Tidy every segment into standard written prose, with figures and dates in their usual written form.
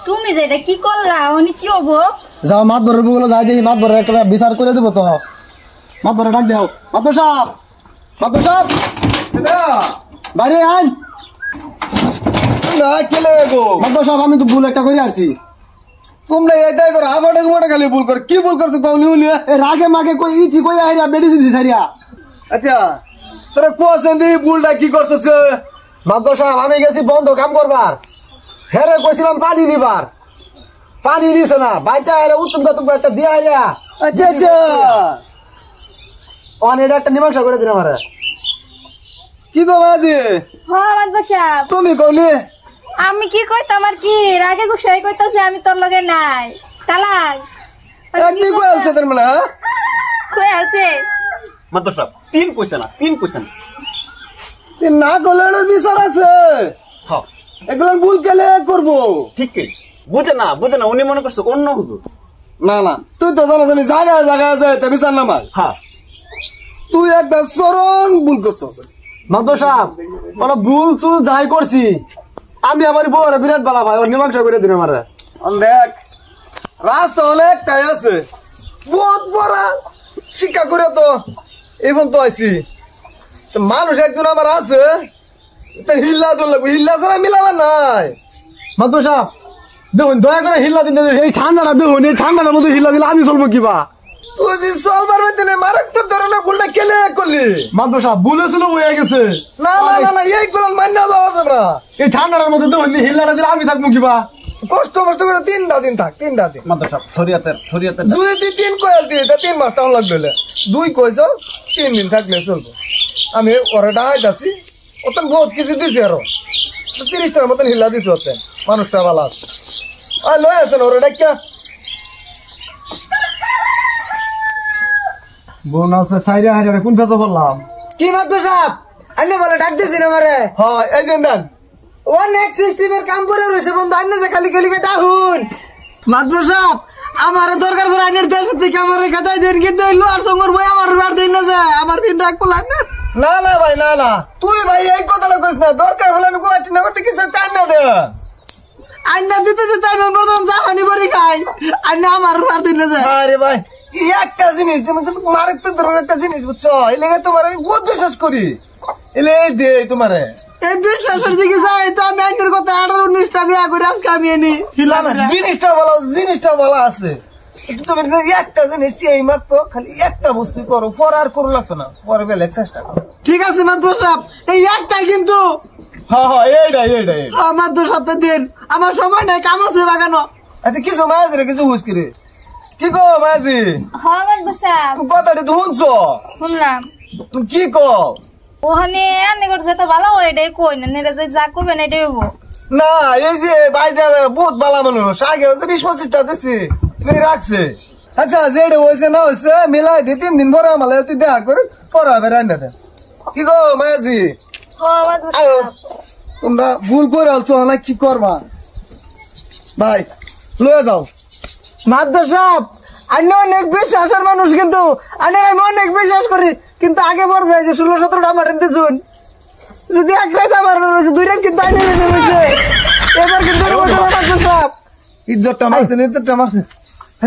তুমি যেটা কি করলা উনি কি হবো? যাও মাত বড় বলে যাই দেখি মাত বড় একটা বিচার করে দেবো তো। মাত বড় ডাক দাও। মাত সাহেব, মাত সাহেব বাইরে আন। না কেলে গো মাত সাহেব আমি তো ভুল একটা করে আসছি। তোমরা এটাই করো আমাকে মোটা খালি ভুল কর কি ভুল করছো কও নিউ নিয়ে রাগে মাগে কই ইটি কই আইরা মেডিসিন দিছি সারিয়া। আচ্ছা তোরা কোয়াছেন দি ভুলটা কি করছস? মাত সাহেব আমি গেছি বন্ধ কাম করবার, হেরে কইছিলাম পানি নিবার, পানি দিছে না বাইচা আইরা উত্তম তুম একটা দিয়া আইরা। আচ্ছা আচ্ছা অন এটা একটা নিমন্ত্রণ করে দিন আমারে। কি গো মাঝি হ্যাঁ মাদবর সাহেব তুমি কইলে আমি কি কইতাম আর কি রাগে গুছাই কইতাছি আমি তোর লগে নাই তালাক কি কইছে তোর মানে কই আছে মাত্র সব 3 কোশ্চেন না 3 কোশ্চেন না কলের বিচার আছে। হ্যাঁ এগুলো ভুল কেলে করবো? ঠিক বুঝে না উনি মনে করছে অন্য হুজুর। না না তুই তো জানাস জায়গায় জায়গায় আছে তা বিচার না মার। হ্যাঁ তুই একটা চরম ভুল করছস। মাত সাহেব কোনো ভুল চুল যাই করছি আমি আমার বউরে বিরাট বালা ভাই ওর নিমন্ত্রণ করে দিন আমারে। দেখ রাস্তা হলে একটাই আছে বহুত বড় শিক্ষা করে তো এখন তো আইছি মানুষ একজন আমার আছে হিল্লা তো লাগবে হিল্লা ছাড়া মিলাবার নাই। মাত সাহেব দেখুন দয়া করে হিল্লা দিন, এই ঠান্ডাটা দেখুন, এই ঠান্ডাটার মধ্যে হিল্লা দিলে আমি চলবো কিবা? তুই যে চলবার হইতে না মারাত্মক ধরনের ভুলটা কেলে করলি? মাত সাহেব বলেছিল হয়ে গেছে। না না না না এই গুলো মান্য যাওয়া যাবে না। এই ঠান্ডাটার মধ্যে দেখুন হিল্লাটা দিলে আমি থাকবো কিবা? কষ্ট মষ্ট করে 3টা দিন থাক 3টা দিন মাত্র সব শরীয়তের দুই তুই 3 কয়েল দিয়ে 3 মাস টাউন লাগবে 2 কইছ 3 দিন থাকলে চলবো। আমি ওরা ডাহাই যাচ্ছি ওতন বহুত কিছু দিচ্ছি আরো 30টার মতন হিল্লা দিচ্ছি ওতেন মানুষটা ভালো আছে আর লয় আছেন ওরা ডাক্কা বোন আছে সাইরে হাইরে কোন পেছো বললাম কি মাদবর সাহেব আন্নে বলে ডাক দিছেন আমারে? হ্যাঁ এই দেন দেন অনেক সিস্টেমের কাম করে রয়েছে বন্ধু, আন্নে যে খালি খালি ডাকুন। মাদবর সাহেব আমার দরকার করে আইনের দেশ থেকে আমার খাতায় দেন, কিন্তু ওই লোহার সঙ্গর বই আমার বার দেন না যায় আমার পিন ডাক পোলান না। না না ভাই না না তুই ভাই এই কথাটা কইস না দরকার হলে আমি কোয়াটি না করতে কিছু টান না দে আন্না দিতে দিতে আমি প্রথম জাহানি বড়ি খাই আন্না আমার বার দেন না যায়। আরে ভাই এই একটা জিনিস তুমি মারাত্মক ধরনের একটা জিনিস বুঝছো এই লেগে তোমার আমি বহুত বিশ্বাস করি এলে দে তোমারে এই বিশ্বাসের দিকে যাই তো আমি আন্নের কথা 18-19টা বিয়া করে আজকে আমি এনি না না জিনিসটা বলা আছে একটু তুমি একটা জিনিস এই মাত্র খালি একটা বস্তু করো পরে আর করো লাগতো না পরে বেলেগ চেষ্টা করো। ঠিক আছে মাদবর সাহেব এই একটাই কিন্তু। হ্যাঁ হ্যাঁ এইটাই মাদবর সাহেব দিন আমার সময় নাই কাম আছে বাগানো। আচ্ছা কিছু মাঝি রে কিছু হুঁচকি রে কি গো মাঝি হ্যাঁ মাদবর সাহেব কথাটা তো শুনছো শুনলাম কি কো ওখানে আনে করছে তো ভালো এটাই কই না নেড়ে যে যা করবেন এটাই হবো না এই যে বাইরে বহুত ভালো মানুষ আগে হচ্ছে 20-25টা দিছি রাখছে। আচ্ছা যেটা হয়েছে না হয়েছে মিলাই দিয়ে 3 দিন পরে আমার তুই দেখা করে পড়াবে রান্না দেন কি গো মাঝি হ্যাঁ মাদবর আয়ো সাহেব তোমরা ভুল করে আলছো না কি করবা ভাই লয়ে যাও। মাদবর সাহেব আন্য অনেক বিশ্বাসের মানুষ, কিন্তু আনের আমি অনেক বিশ্বাস করি, কিন্তু আগে বড় যায় যে 16-17টা আমার দিছুন যদি এক রাত আমার রয়েছে 2 রাত কিন্তু আইনে রয়েছে এবার কিন্তু মাদবর সাহেব ইজ্জতটা মারছেন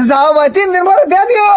যাও ভাই 3 দিন পরে দিয়ে দিও।